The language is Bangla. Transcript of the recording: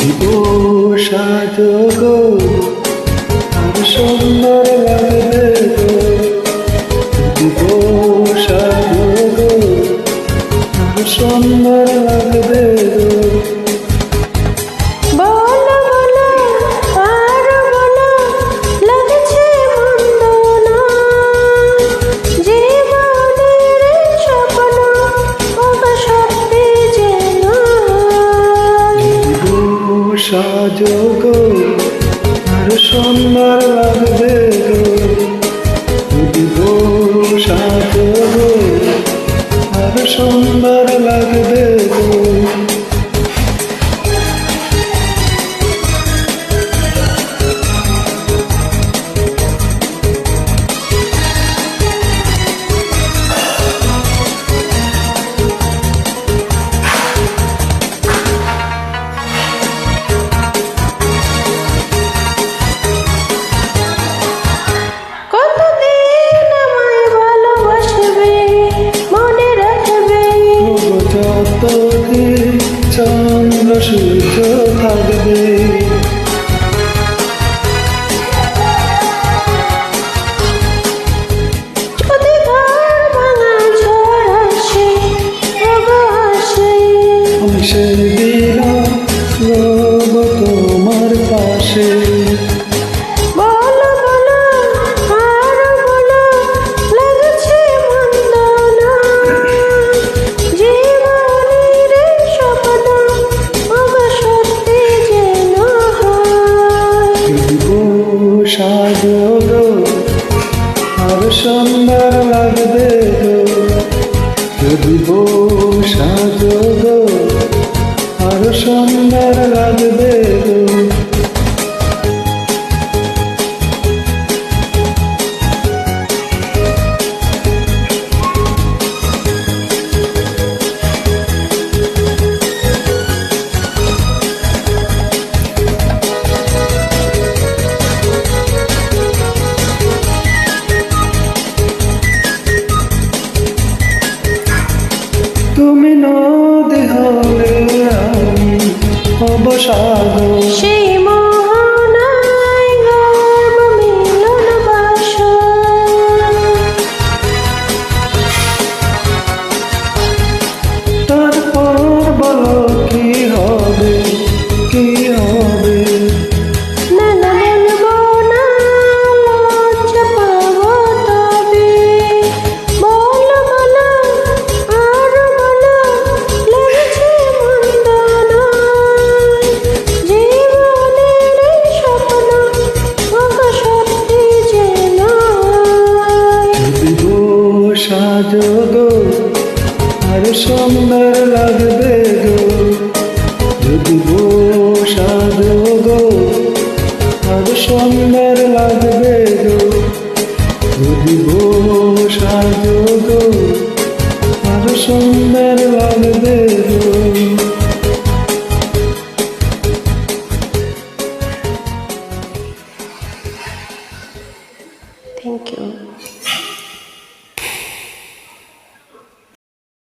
দিব সাজগো আর সুন্দর লাগবে গো, দিব সাজগো আর সুন্দর লাগবে গো। বলো বলো আর বলো লাগছে মন্দ না, জীবনের স্বপ্ন ওগো সত্যি যেন দিব সাজগো আর সুন্দর লাগবে গো, দিব সাজগো আর সুন্দর লাগবে গো। কতদিন আমায় ভালোবাসবে মনে রাখবে, যতদিন চন্দ্র সূর্য থাকবে, যদি ঘর ভাঙা ঝড় আসে ওগো আসে, আমি সেদিন রব তোমার পাশে। বলো বলো আর বলো লাগছে মন্দ না, জীবনের স্বপ্ন ওগো সত্যি যেন হয়। দিব সাজগো আর সুন্দর লাগবে গো, দিব সাজগো আর সুন্দর লাগবে গো। তুমি নদী হলে আমি হব সাগর, সেই